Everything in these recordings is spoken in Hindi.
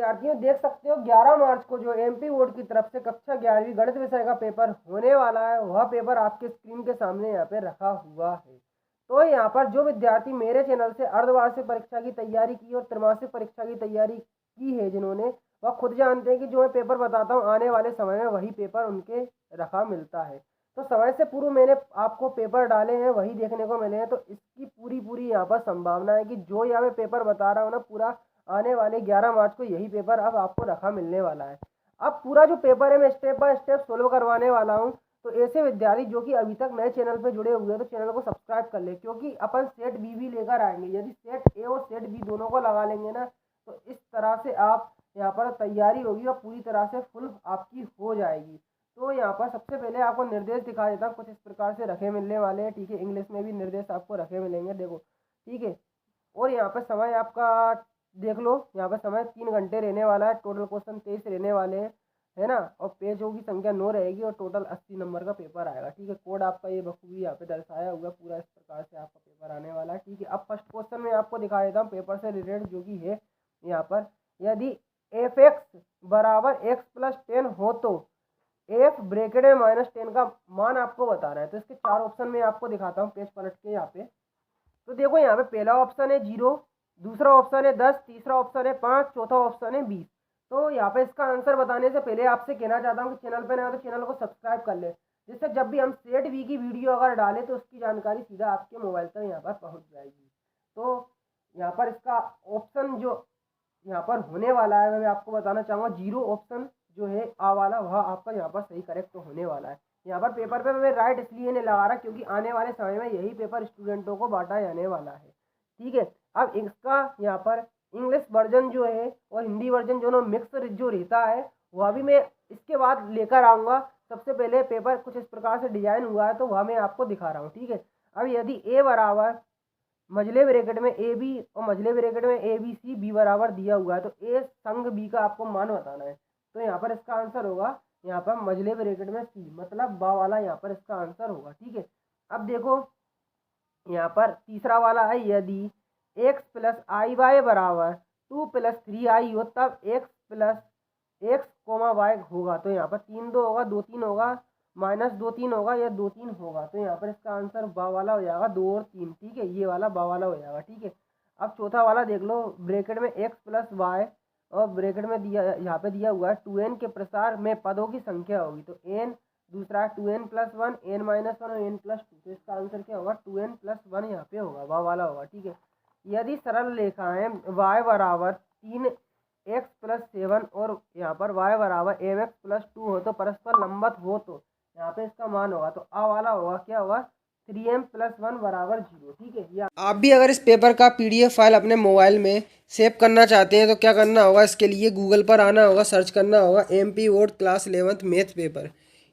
विद्यार्थियों देख सकते हो 11 मार्च को जो एमपी बोर्ड की तरफ से कक्षा 11वीं गणित विषय का पेपर होने वाला है, वह पेपर आपके स्क्रीन के सामने यहाँ पे रखा हुआ है। तो यहाँ पर जो विद्यार्थी मेरे चैनल से अर्धवार्षिक परीक्षा की तैयारी की और त्रैमासिक परीक्षा की तैयारी की है जिन्होंने, वह खुद जानते हैं कि जो मैं पेपर बताता हूँ आने वाले समय में वही पेपर उनके रखा मिलता है। तो समय से पूर्व मैंने आपको पेपर डाले हैं, वही देखने को मिले हैं। तो इसकी पूरी यहाँ पर संभावना है कि जो यहाँ पे पेपर बता रहा हूँ ना, पूरा आने वाले 11 मार्च को यही पेपर अब आपको रखा मिलने वाला है। अब पूरा जो पेपर है मैं स्टेप बाय स्टेप सोल्व करवाने वाला हूँ। तो ऐसे विद्यार्थी जो कि अभी तक नए चैनल पर जुड़े हुए हैं तो चैनल को सब्सक्राइब कर ले, क्योंकि अपन सेट बी भी लेकर आएंगे। यदि सेट ए और सेट बी दोनों को लगा लेंगे ना, तो इस तरह से आप यहाँ पर तैयारी होगी और पूरी तरह से फुल आपकी हो जाएगी। तो यहाँ पर सबसे पहले आपको निर्देश दिखा देता हूँ, कुछ इस प्रकार से रखे मिलने वाले हैं। ठीक है, इंग्लिश में भी निर्देश आपको रखे मिलेंगे, देखो। ठीक है, और यहाँ पर समय आपका देख लो, यहाँ पर समय 3 घंटे रहने वाला है। टोटल क्वेश्चन 23 रहने वाले हैं, है ना। और पेजों की संख्या 9 रहेगी और टोटल 80 नंबर का पेपर आएगा। ठीक है, कोड आपका ये बखूबी यहाँ पे दर्शाया हुआ है, पूरा इस प्रकार से आपका पेपर आने वाला है। ठीक है, अब फर्स्ट क्वेश्चन में आपको दिखा देता हूँ पेपर से रिलेटेड जो कि है यहाँ पर। यदि एफ एक्स बराबर एक्स प्लस 10 हो तो एफ ब्रैकेट में -10 का मान आपको बताना है। तो इसके 4 ऑप्शन में आपको दिखाता हूँ पेज पलट के यहाँ पे। तो देखो यहाँ पे पहला ऑप्शन है 0, दूसरा ऑप्शन है 10, तीसरा ऑप्शन है 5, चौथा ऑप्शन है 20। तो यहाँ पे इसका आंसर बताने से पहले आपसे कहना चाहता हूँ कि चैनल पे नया तो चैनल को सब्सक्राइब कर ले, जिससे जब भी हम सेट बी की वीडियो अगर डालें तो उसकी जानकारी सीधा आपके मोबाइल तक यहाँ पर पहुँच जाएगी। तो यहाँ पर इसका ऑप्शन जो यहाँ पर होने वाला है मैं आपको बताना चाहूँगा, 0 ऑप्शन जो है आ वाला, वह आपका यहाँ पर सही करेक्ट होने वाला है। यहाँ पर पेपर पे मैं राइट इसलिए नहीं लगा रहा क्योंकि आने वाले समय में यही पेपर स्टूडेंटों को बांटा जाने वाला है। ठीक है, अब इसका यहाँ पर इंग्लिश वर्जन जो है और हिंदी वर्जन जो मिक्स जो रहता है वह भी मैं इसके बाद लेकर आऊँगा। सबसे पहले पेपर कुछ इस प्रकार से डिजाइन हुआ है तो वह मैं आपको दिखा रहा हूँ। ठीक है, अब यदि ए बराबर मझले ब्रैकेट में ए बी और मझले ब्रैकेट में ए बी सी बी बराबर दिया हुआ है तो ए संग बी का आपको मान बताना है। तो यहाँ पर इसका आंसर होगा यहाँ पर मझले ब्रैकेट में सी, मतलब बा वाला यहाँ पर इसका आंसर होगा। ठीक है, अब देखो यहाँ पर तीसरा वाला है, यदि एक्स प्लस आई वाई बराबर 2 + 3i हो तब x plus x comma y होगा। तो यहाँ पर 3 2 होगा, 2 3 होगा, -2 3 होगा या 2 3 होगा। तो यहाँ पर इसका आंसर बा वाला हो जाएगा 2 और 3। ठीक है, ये वाला बा वाला हो जाएगा। ठीक है, अब चौथा वाला देख लो, ब्रैकेट में एक्स प्लस वाई और ब्रैकेट में दिया यहाँ पे दिया हुआ है 2n के प्रसार में पदों की संख्या होगी। तो n, दूसरा 2n + 1, n - 1 और n + 2। तो इसका आंसर क्या होगा 2n + 1 यहाँ पे होगा, बा वाला होगा। ठीक है, यदि सरल रेखाएं y बराबर 3x + 7 और यहाँ पर y बराबर mx + 2 हो तो परस्पर लंबवत हो तो यहाँ पे इसका मान होगा। तो आ वाला होगा, क्या होगा 3m + 1 बराबर 0। ठीक है, या आप भी अगर इस पेपर का PDF फाइल अपने मोबाइल में सेव करना चाहते हैं तो क्या करना होगा, इसके लिए गूगल पर आना होगा, सर्च करना होगा MP board class 11th math paper.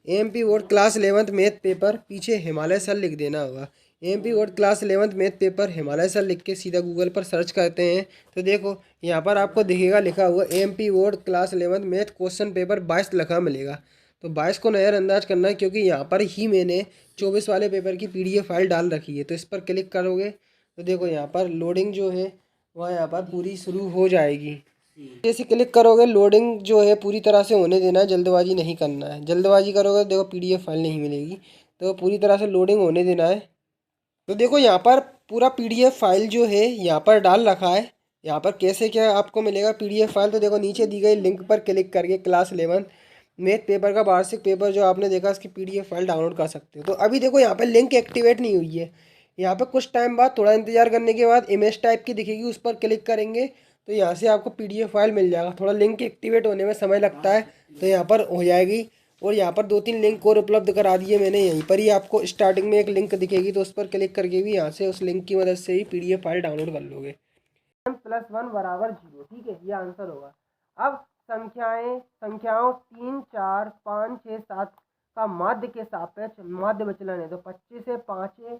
MP board class 11th math paper, पीछे हिमालय सर लिख देना होगा। MP board class 11th math paper Himalaya sir लिख के सीधा गूगल पर सर्च करते हैं तो देखो यहाँ पर आपको दिखेगा लिखा हुआ MP board class 11th math question paper 22 लिखा मिलेगा। तो 22 को नज़रअंदाज करना है क्योंकि यहाँ पर ही मैंने 24 वाले पेपर की PDF फाइल डाल रखी है। तो इस पर क्लिक करोगे तो देखो यहाँ पर लोडिंग जो है वह यहाँ पर पूरी शुरू हो जाएगी। जैसे क्लिक करोगे लोडिंग जो है पूरी तरह से होने देना है, जल्दबाजी नहीं करना है। जल्दबाजी करोगे तो देखो PDF फाइल नहीं मिलेगी, तो पूरी तरह से लोडिंग होने देना है। तो देखो यहाँ पर पूरा PDF फाइल जो है यहाँ पर डाल रखा है। यहाँ पर कैसे क्या आपको मिलेगा PDF फाइल, तो देखो नीचे दी गई लिंक पर क्लिक करके क्लास 11 मैथ पेपर का वार्षिक पेपर जो आपने देखा इसकी PDF फाइल डाउनलोड कर सकते हो। तो अभी देखो यहाँ पर लिंक एक्टिवेट नहीं हुई है। यहाँ पर कुछ टाइम बाद थोड़ा इंतजार करने के बाद इमेज टाइप की दिखेगी, उस पर क्लिक करेंगे तो यहाँ से आपको PDF फाइल मिल जाएगा। थोड़ा लिंक एक्टिवेट होने में समय लगता है तो यहाँ पर हो जाएगी। और यहाँ पर 2-3 लिंक और उपलब्ध करा दिए मैंने, यहीं पर ही आपको स्टार्टिंग में एक लिंक दिखेगी तो उस पर क्लिक करके भी यहाँ से उस लिंक की मदद से ही PDF फाइल डाउनलोड कर लोगे। m+1 बराबर 0। ठीक है, ये आंसर होगा। अब संख्याओं 3 4 5 6 7 का माध्य के सापेक्ष माध्य विचलन है। तो 25 से 5 है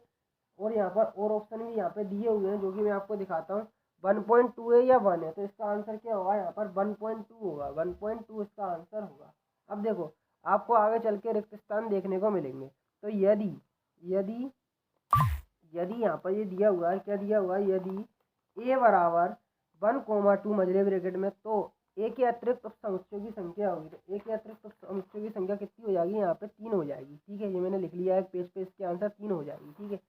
और यहाँ पर और ऑप्शन भी यहाँ पे दिए हुए हैं जो कि मैं आपको दिखाता हूँ। 1.2 है या 1 है, तो इसका आंसर क्या होगा, यहाँ पर 1.2 होगा। 1.2 इसका आंसर होगा। अब देखो आपको आगे चल के रिक्त स्थान देखने को मिलेंगे। तो यदि यदि यदि यहाँ पर ये दिया हुआ है, क्या दिया हुआ है, यदि a बराबर 1, 2 मझले ब्रैकेट में तो ए के अतिरिक्त उपसमुच्चयों की संख्या होगी, तो ए के अतिरिक्त उपसमुच्चयों की संख्या कितनी हो जाएगी, यहाँ पे 3 हो जाएगी। ठीक है, ये मैंने लिख लिया है एक पेज पे, इसके आंसर 3 हो जाएगी। ठीक है,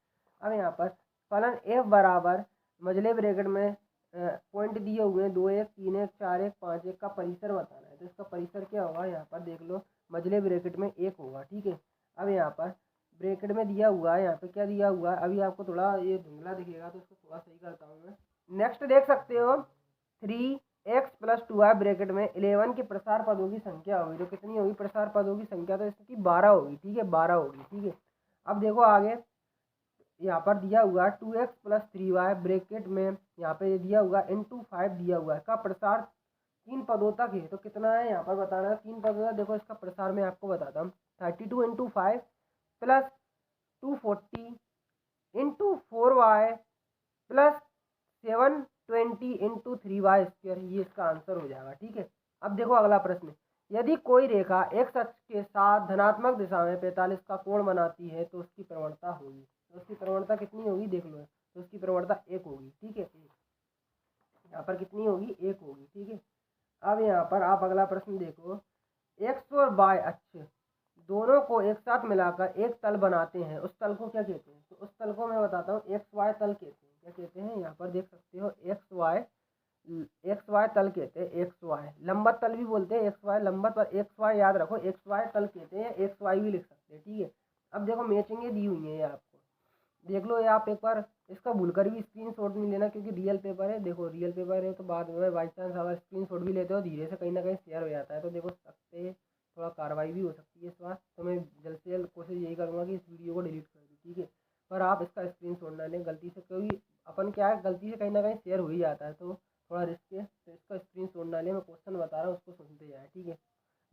अब यहाँ पर फलन एफ बराबर मझले ब्रैकेट में पॉइंट दिए हुए हैं 2 1 3 1 4 1 5 1 का परिसर बताना है। तो इसका परिसर क्या होगा, यहाँ पर देख लो मझले ब्रैकेट में 1 होगा। ठीक है, अब यहाँ पर ब्रैकेट में दिया हुआ है, यहाँ पे क्या दिया हुआ है, अभी आपको थोड़ा ये धुंधला दिखेगा तो इसको थोड़ा सही करता हूँ मैं। नेक्स्ट देख सकते हो 3x+2y ब्रैकेट में 11 के प्रसार पदों की संख्या होगी। तो कितनी होगी प्रसार पदों की संख्या, तो इसकी 12 होगी। ठीक है, 12 होगी। ठीक है, अब देखो आगे यहाँ पर दिया हुआ है 2x+3y ब्रैकेट में, यहाँ पे दिया हुआ × 5 दिया हुआ है का प्रसार 3 पदों तक है। तो कितना है यहाँ पर बताना है, 3 पदों तक। देखो इसका प्रसार मैं आपको बताता हूँ, 32 × 5 + 240 × 4y + 720 × 3y², ये इसका आंसर हो जाएगा। ठीक है, अब देखो अगला प्रश्न, यदि कोई रेखा x अक्ष के साथ धनात्मक दिशा में 45 का कोण बनाती है तो उसकी प्रवणता होगी। तो उसकी प्रवणता कितनी होगी देख लो, तो उसकी प्रवणता 1 होगी। ठीक है, यहाँ पर कितनी होगी 1 होगी। ठीक है, अब यहाँ पर आप अगला प्रश्न देखो, x और y अक्ष दोनों को एक साथ मिलाकर एक तल बनाते हैं, उस तल को क्या कहते हैं। तो उस तल को मैं बताता हूँ XY तल कहते हैं। क्या कहते हैं, यहाँ पर देख सकते हो XY तल कहते हैं। XY लंबत तल भी बोलते हैं, XY लंबत, पर XY याद रखो, XY तल कहते हैं, XY भी लिख सकते हैं। ठीक है, अब देखो मैचिंगें दी हुई हैं ये आपको, देख लो ये आप एक बार इसका भूलकर भी स्क्रीनशॉट नहीं लेना, क्योंकि रियल पेपर है। देखो रियल पेपर है तो बाद में बाई चांस अगर स्क्रीनशॉट भी लेते हो धीरे से कहीं ना कहीं शेयर हो जाता है, तो देखो सकते थोड़ा कार्रवाई भी हो सकती है इस बार। तो मैं जल्द से जल्द कोशिश यही करूँगा कि इस वीडियो को डिलीट कर दूँ। ठीक है, पर आप इसका स्क्रीनशॉट ना लें गलती से, क्योंकि अपन क्या है गलती से कहीं ना कहीं शेयर हो ही जाता है, तो थोड़ा रिस्क है। तो इसका स्क्रीनशॉट ना लें, मैं क्वेश्चन बता रहा हूँ उसको सुनते जाए। ठीक है,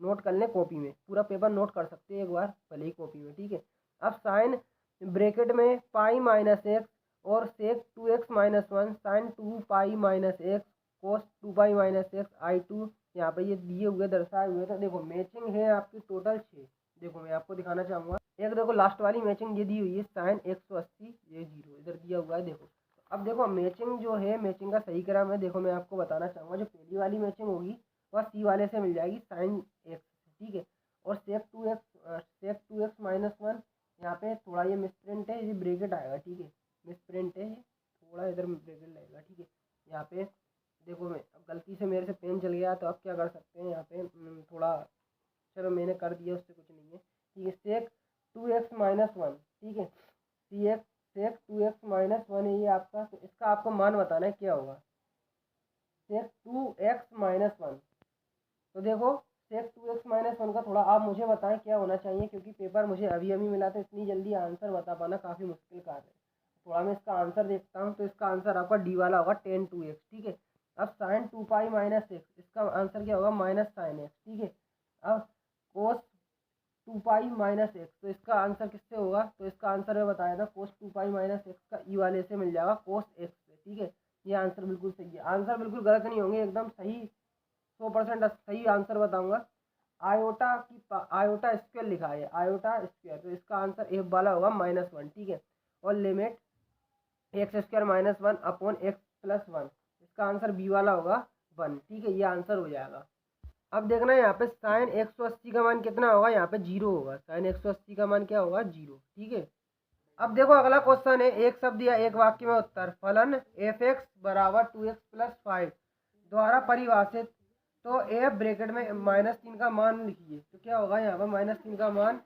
नोट कर लें कॉपी में, पूरा पेपर नोट कर सकते हैं एक बार भले ही कॉपी में। ठीक है, अब साइन ब्रैकेट में पाई माइनस एक्स और सेक 2x - 1 साइन 2 - x कोस 2 - x I2, यहाँ पे ये दिए हुए दर्शाए हुए। तो देखो मैचिंग है आपकी टोटल 6। देखो मैं आपको दिखाना चाहूँगा, एक देखो लास्ट वाली मैचिंग ये दी हुई है साइन 180, ये 0 इधर दिया हुआ है। देखो अब देखो मैचिंग जो है, मैचिंग का सही क्रम है, देखो मैं आपको बताना चाहूँगा, जो पहली वाली मैचिंग होगी वह सी वाले से मिल जाएगी साइन x। ठीक है, और सेक 2x - 1 यहाँ पे थोड़ा ये मिसप्रिंट है, ये ब्रैकेट आएगा। ठीक है, मिसप्रिंट है, थोड़ा इधर ब्रैकेट लगेगा। ठीक है, यहाँ पे देखो मैं अब गलती से मेरे से पेन चल गया, तो अब क्या कर सकते हैं यहाँ पे थोड़ा, चलो मैंने कर दिया उससे कुछ नहीं है। ठीक है, सेक 2x - 1, ठीक है, सेक 2x - 1 है ये आपका। तो इसका आपको मान बताना है क्या होगा, सेक 2x - 1। तो देखो सेक 2x - 1 का थोड़ा आप मुझे बताएं क्या होना चाहिए, क्योंकि पेपर मुझे अभी अभी मिला, तो इतनी जल्दी आंसर बता पाना काफ़ी मुश्किल कार्य है। थोड़ा मैं इसका आंसर देखता हूँ, तो इसका आंसर आपका डी वाला होगा tan 2x। ठीक है, अब साइन 2 - x, इसका आंसर क्या होगा माइनस साइन x। ठीक है, अब कोस 2 - x, तो इसका आंसर किससे होगा, तो इसका आंसर मैं बताया था कोस 2 - x का ई वाले से मिल जाएगा कोस x से। ठीक है, ये आंसर बिल्कुल सही है, आंसर बिल्कुल गलत नहीं होंगे, एकदम सही 100% सही आंसर बताऊंगा। आयोटा स्क्वायर लिखा है, आयोटा स्क्वायर, तो इसका आंसर एफ वाला होगा -1। ठीक है, और लिमिट x² - 1 अपॉन x+1, इसका आंसर बी वाला होगा 1। ठीक है, ये आंसर हो जाएगा। अब देखना है यहाँ पे साइन 180 का मान कितना होगा, यहाँ पे 0 होगा, साइन 180 का मान क्या होगा 0। ठीक है, अब देखो अगला क्वेश्चन है, एक शब्द या एक वाक्य में उत्तर, फलन f(x) = 2x + 5 द्वारा परिभाषित। तो एफ ब्रैकेट में -3 का मान लिखिए, तो क्या होगा यहाँ पर -3 का मान,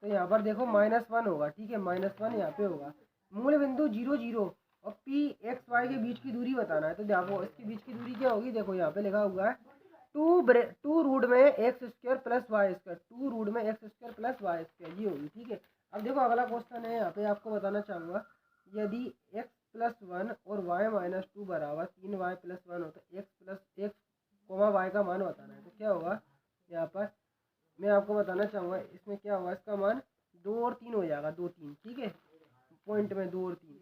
तो यहाँ पर देखो -1 होगा। ठीक है, -1 यहाँ पे होगा। मूल बिंदु 0 0 और पी एक्स वाई के बीच की दूरी बताना है, तो देखो इसके बीच की दूरी क्या होगी, देखो यहाँ पे लिखा हुआ है 2 रूट में x² + y², 2 रूट में x² + y², ये होगी। ठीक है, अब देखो अगला क्वेश्चन है, यहाँ पे आपको बताना चाहूँगा, यदि x+1 और y - 2 बराबर 3y + 1 हो, तो x+1, y का मान बताना है। तो क्या होगा यहाँ पर मैं आपको बताना चाहूँगा, इसमें क्या होगा, इसका मान 2 और 3 हो जाएगा, 2 3। ठीक है, पॉइंट में 2 और 3।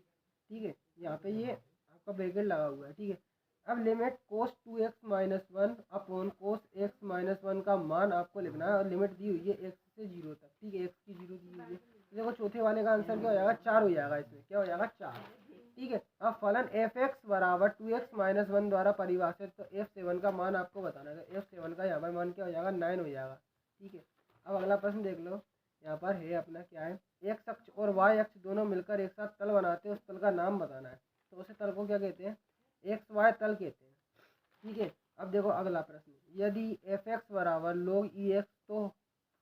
ठीक है, यहाँ पे ये आपका ब्रैकेट लगा हुआ है। ठीक है, अब limit cos 2x - 1 upon cos x - 1 का मान आपको लिखना है, और लिमिट दी हुई है x से 0 तक। ठीक है, x की 0 दी हुई है, तो देखो चौथे वाले का आंसर क्या हो जाएगा 4 हो जाएगा, इसमें क्या हो जाएगा 4। ठीक है, अब फलन f(x) = 2x - 1 द्वारा परिभाषित, तो f7 का मान आपको बताना है। वन का यहाँ पर मान क्या हो जाएगा 9 हो जाएगा। ठीक है, अब अगला प्रश्न देख लो। यहाँ पर है अपना क्या है, एक्स अक्ष और वाई अक्ष दोनों मिलकर एक साथ तल बनाते हैं, उस तल का नाम बताना है। तो उस तल को क्या कहते हैं, एक्स वाई तल कहते हैं। ठीक है, अब देखो अगला प्रश्न, यदि एफ एक्स बराबर log ई एक्स तो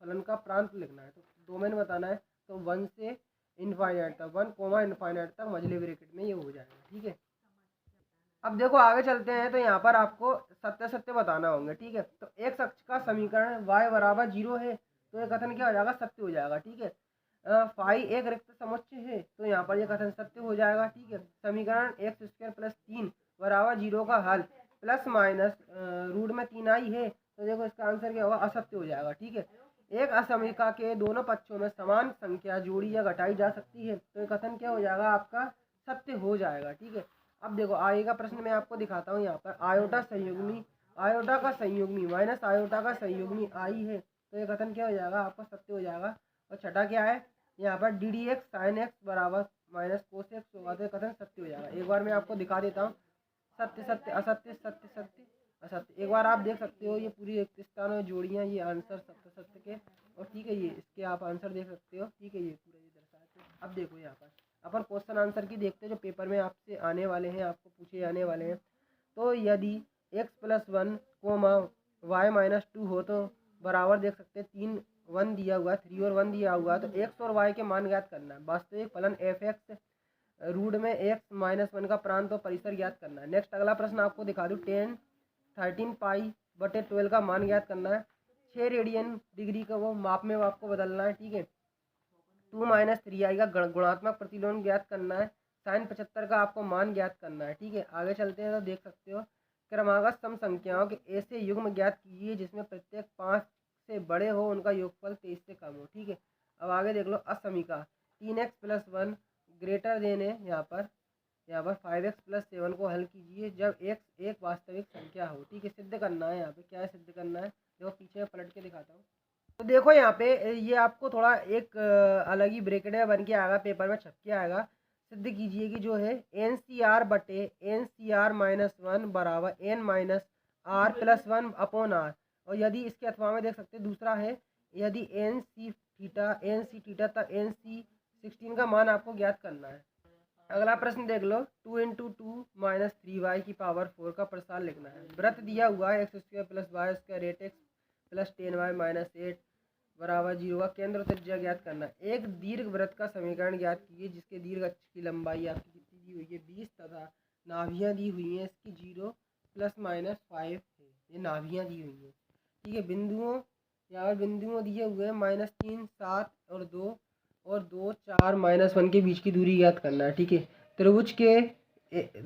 फलन का प्रांत लिखना है। तो डोमेन बताना है, तो 1 से इनफाइनाइट तक, 1 कोमा इनफाइनाइट तक मझले ब्रैकेट में ये हो जाएगा। ठीक है, अब देखो आगे चलते हैं। तो यहाँ पर आपको सत्य सत्य बताना होंगे। ठीक है, तो एक्स अक्ष का समीकरण y बराबर 0 है, तो ये कथन क्या हो जाएगा, सत्य हो जाएगा। ठीक है, फाई एक रिक्त समुच्चय है, तो यहाँ पर ये कथन सत्य हो जाएगा। ठीक है, समीकरण एक्स स्क्वायर प्लस 3 बराबर 0 का हल प्लस माइनस रूट में 3 आई है, तो देखो इसका आंसर क्या होगा, असत्य हो जाएगा। ठीक है, एक असमीका के दोनों पक्षों में समान संख्या जोड़ी या घटाई जा सकती है, तो ये कथन क्या हो जाएगा, आपका सत्य हो जाएगा। ठीक है, अब देखो आगे का प्रश्न मैं आपको दिखाता हूँ। यहाँ पर आयोटा का संयुग्मी माइनस आयोटा का संयुग्मी आई है, तो ये कथन क्या हो जाएगा, आपका सत्य हो जाएगा। और छठा क्या है, यहाँ पर D D x sine x बराबर माइनस कोस एक्स होगा, तो ये कथन सत्य हो जाएगा। एक बार मैं आपको दिखा देता हूँ, सत्य सत्य असत्य सत्य सत्य असत्य। एक बार आप देख सकते हो ये पूरी रिक्तस्थान में जोड़ियाँ, ये आंसर सत्य सत्य के, और ठीक है ये इसके आप आंसर देख सकते हो। ठीक है, ये पूरा ये दर्शाते हैं। अब देखो यहाँ पर अपन क्वेश्चन आंसर की देखते हैं जो पेपर में आपसे आने वाले हैं, आपको पूछे जाने वाले हैं। तो यदि x plus 1 comma y minus 2 हो, तो बराबर देख सकते हैं 3 1 दिया हुआ है, 3 और 1 दिया हुआ है, तो x और y के मान ज्ञात करना है। वास्तविक फलन एफ एक्स रूट में x माइनस 1 का प्रांत और परिसर ज्ञात करना है। नेक्स्ट अगला प्रश्न आपको दिखा दूँ, 13 पाई बटे 12 का मान ज्ञात करना है। 6 रेडियन डिग्री का वो माप में आपको बदलना है। ठीक है, 2 माइनस 3i का गुणात्मक प्रतिलोम ज्ञात करना है। साइन 75 का आपको मान ज्ञात करना है। ठीक है, आगे चलते हैं। तो देख सकते हो क्रमागत सम संख्याओं के ऐसे युग्म ज्ञात कीजिए जिसमें प्रत्येक 5 से बड़े हो, उनका योगफल 23 से कम हो। ठीक है, अब आगे देख लो असमीका 3x प्लस 1 ग्रेटर देन है, यहाँ पर 5x प्लस 7 को हल कीजिए जब x एक वास्तविक संख्या हो। ठीक है, सिद्ध करना है। यहाँ पे क्या है, सिद्ध करना है, देखो पीछे पलट के दिखाता हूँ। तो देखो यहाँ पे ये आपको थोड़ा एक अलग ही ब्रैकेट में बन के आएगा, पेपर में छप के आएगा। सिद्ध कीजिए कि जो है एन सी आर बटे एन सी आर माइनस 1 बराबर n minus r plus 1 upon r. और यदि इसके अथवा में देख सकते हैं दूसरा है, यदि एन सी थीटा तक एन सी 16 का मान आपको ज्ञात करना है। अगला प्रश्न देख लो, 2 इंटू 2 माइनस 3y की पावर 4 का प्रसार लिखना है। व्रत दिया हुआ है x square plus y square रेट एक्स प्लस 10y माइनस 8 बराबर 0 का केंद्र और त्रिज्या ज्ञात करना है। एक दीर्घ वृत्त का समीकरण ज्ञात कीजिए जिसके दीर्घ अक्ष की लंबाई आपकी कितनी दी हुई है, 20 तथा नाभियाँ दी हुई हैं इसकी 0 प्लस माइनस 5 है, ये नाभियाँ दी हुई हैं। ठीक है, बिंदुओं यहाँ पर बिंदुओं दिए हुए हैं -3 7 और 2 4 -1 के बीच की दूरी ज्ञात करना है। ठीक है, त्रिभुज के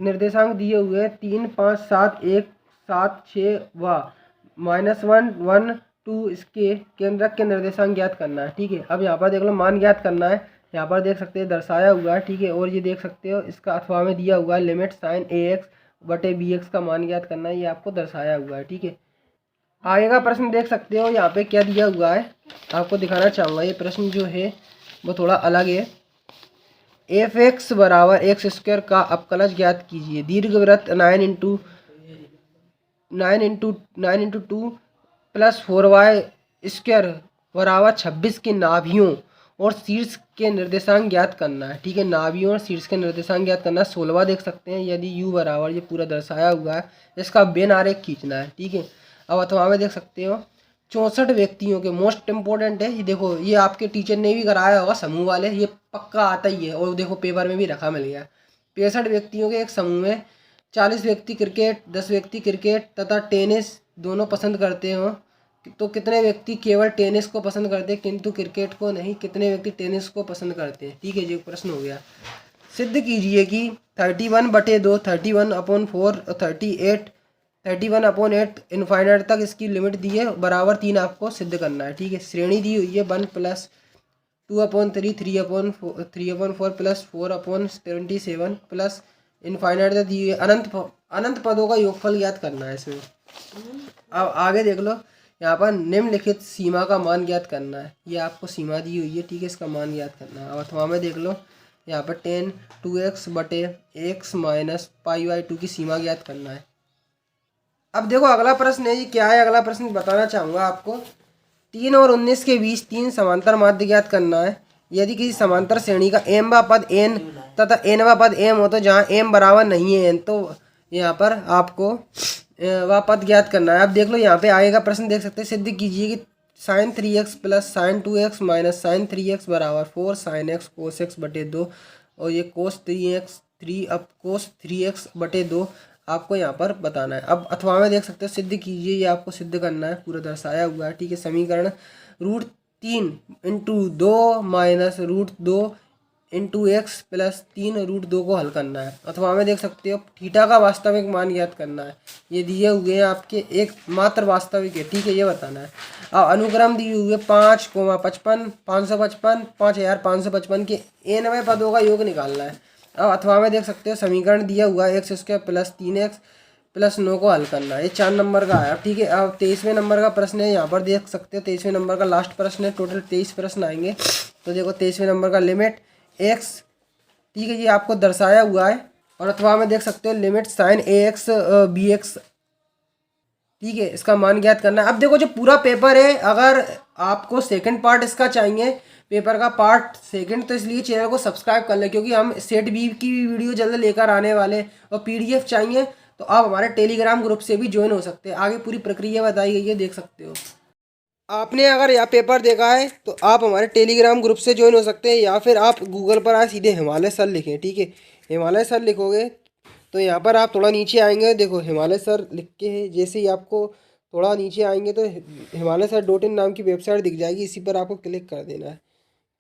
निर्देशांक दिए हुए हैं 3 5 7 1 7 6 व -1 1 2 इसके केंद्रक के निर्देशांक ज्ञात करना है। ठीक है, अब यहाँ पर देख लो मान ज्ञात करना है, यहाँ पर देख सकते हैं दर्शाया हुआ है। ठीक है, और ये देख सकते हो इसका अथवा में दिया हुआ है लिमिट साइन ए एक्स बटे बी एक्स का मान ज्ञात करना है, ये आपको दर्शाया हुआ है। ठीक है, आगे का प्रश्न देख सकते हो यहाँ पे क्या दिया हुआ है, आपको दिखाना चाहूँगा। ये प्रश्न जो है वो थोड़ा अलग है। एफ एक्स बराबर एक्स स्क्वायर का अपकलज ज्ञात कीजिए। दीर्घवृत्त 9 इंटू 2 प्लस 4y स्क्वायर बराबर 26 के नाभियों और शीर्ष के निर्देशांक ज्ञात करना है। ठीक है, नाभियों और शीर्ष के निर्देशांक ज्ञात करना है। 16वां देख सकते हैं, यदि u बराबर ये पूरा दर्शाया हुआ है, इसका बेन आरेख खींचना है। ठीक है, अब अथवा में देख सकते हो 64 व्यक्तियों के, मोस्ट इम्पोर्टेंट है ये, देखो ये आपके टीचर ने भी कराया होगा समूह वाले, ये पक्का आता ही है और देखो पेपर में भी रखा मिल गया। 65 व्यक्तियों के एक समूह में 40 व्यक्ति क्रिकेट 10 व्यक्ति क्रिकेट तथा टेनिस दोनों पसंद करते हो, तो कितने व्यक्ति केवल टेनिस को पसंद करते हैं किंतु क्रिकेट को नहीं, कितने व्यक्ति टेनिस को पसंद करते हैं। ठीक है, जो प्रश्न हो गया। सिद्ध कीजिए कि 31/2 31/4 31/8 इनफाइनाइट तक इसकी लिमिट दी है, बराबर 3 आपको सिद्ध करना है। ठीक है, श्रेणी दी हुई है 1 प्लस 2/3 3/4 प्लस 4/77 प्लस इनफाइनाइट तक दी हुई है। अनंत पदों का योगफल ज्ञात करना है इसमें। अब आगे देख लो, यहाँ पर निम्नलिखित सीमा का मान ज्ञात करना है, ये आपको सीमा दी हुई है। ठीक है, इसका मान ज्ञात करना है। अब अथवा में देख लो, यहाँ पर 10 2x बटे x माइनस पाई बाई 2 की सीमा ज्ञात करना है। अब देखो अगला प्रश्न है, ये क्या है, अगला प्रश्न बताना चाहूँगा आपको। 3 और 19 के बीच 3 समांतर माध्य ज्ञात करना है। यदि किसी समांतर श्रेणी का m वा पद n तथा n वा पद m हो तो जहाँ m बराबर नहीं है n, तो यहाँ पर आपको वह पद ज्ञात करना है। अब देख लो यहाँ पे आएगा प्रश्न, देख सकते हैं, सिद्ध कीजिए कि sine 3x plus sine 2x minus sine 3x बराबर 4 साइन x कोस x बटे 2 और ये कोस 3x 3 अब कोस 3x बटे 2 आपको यहाँ पर बताना है। अब अथवा में देख सकते हो सिद्ध कीजिए, ये आपको सिद्ध करना है, पूरा दर्शाया हुआ है। ठीक है, समीकरण √3 × 2 माइनस √2 इंटू एक्स प्लस 3 √2 को हल करना है। अथवा में देख सकते हो थीटा का वास्तविक मान ज्ञात करना है। ये दिए हुए हैं आपके एक मात्र वास्तविक है। ठीक है, ये बताना है। अब अनुक्रम दिए हुए 5,55 555 5,555 के 90 पदों का योग निकालना है। अब अथवा में देख सकते हो समीकरण दिया हुआ है x² प्लस 3x प्लस 9 को हल करना है। ये 4 नंबर का आया। ठीक है, अब 23वें नंबर का प्रश्न है, यहाँ पर देख सकते हो 23वें नंबर का लास्ट प्रश्न है। टोटल 23 प्रश्न आएंगे। तो देखो 23वें नंबर का लिमिट x, ठीक है, ये आपको दर्शाया हुआ है। और अथवा में देख सकते हो लिमिट साइन ax bx, ठीक है, इसका मान ज्ञात करना है। अब देखो जो पूरा पेपर है, अगर आपको सेकंड पार्ट इसका चाहिए, पेपर का पार्ट सेकंड, तो इसलिए चैनल को सब्सक्राइब कर लें, क्योंकि हम सेट बी की वीडियो जल्द लेकर आने वाले। और पीडीएफ चाहिए तो आप हमारे टेलीग्राम ग्रुप से भी ज्वाइन हो सकते हैं। आगे पूरी प्रक्रिया बताई गई है, देख सकते हो। आपने अगर यह पेपर देखा है तो आप हमारे टेलीग्राम ग्रुप से ज्वाइन हो सकते हैं, या फिर आप गूगल पर आए सीधे हिमालय सर लिखें। ठीक है, हिमालय सर लिखोगे तो यहाँ पर आप थोड़ा नीचे आएंगे, देखो हिमालय सर लिख के है, जैसे ही आपको थोड़ा नीचे आएंगे तो हिमालय सर .in नाम की वेबसाइट दिख जाएगी। इसी पर आपको क्लिक कर देना है।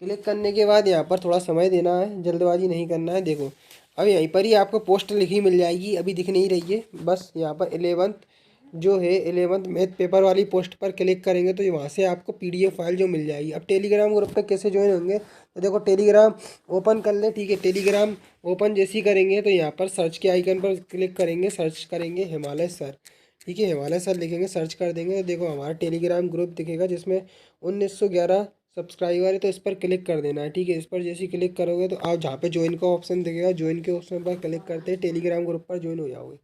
क्लिक करने के बाद यहाँ पर थोड़ा समय देना है, जल्दबाजी नहीं करना है। देखो अब यहीं पर ही आपको पोस्ट लिखी मिल जाएगी, अभी दिख नहीं रही है। बस यहाँ पर 11th जो है 11th मैथ पेपर वाली पोस्ट पर क्लिक करेंगे तो वहाँ से आपको PDF फाइल जो मिल जाएगी। अब टेलीग्राम ग्रुप पर कैसे ज्वाइन होंगे, तो देखो टेलीग्राम ओपन कर ले। ठीक है, टेलीग्राम ओपन जैसे ही करेंगे तो यहाँ पर सर्च के आइकन पर क्लिक करेंगे, सर्च करेंगे हिमालय सर। ठीक है, हिमालय सर लिखेंगे, सर्च कर देंगे तो देखो हमारा टेलीग्राम ग्रुप दिखेगा, जिसमें 1911 सब्सक्राइबर है। तो इस पर क्लिक कर देना है। ठीक है, इस पर जैसे ही क्लिक करोगे तो आप जहाँ पे ज्वाइन का ऑप्शन दिखेगा, ज्वाइन के ऑप्शन पर क्लिक करते हैं टेलीग्राम ग्रुप पर ज्वाइन हो जाओगे।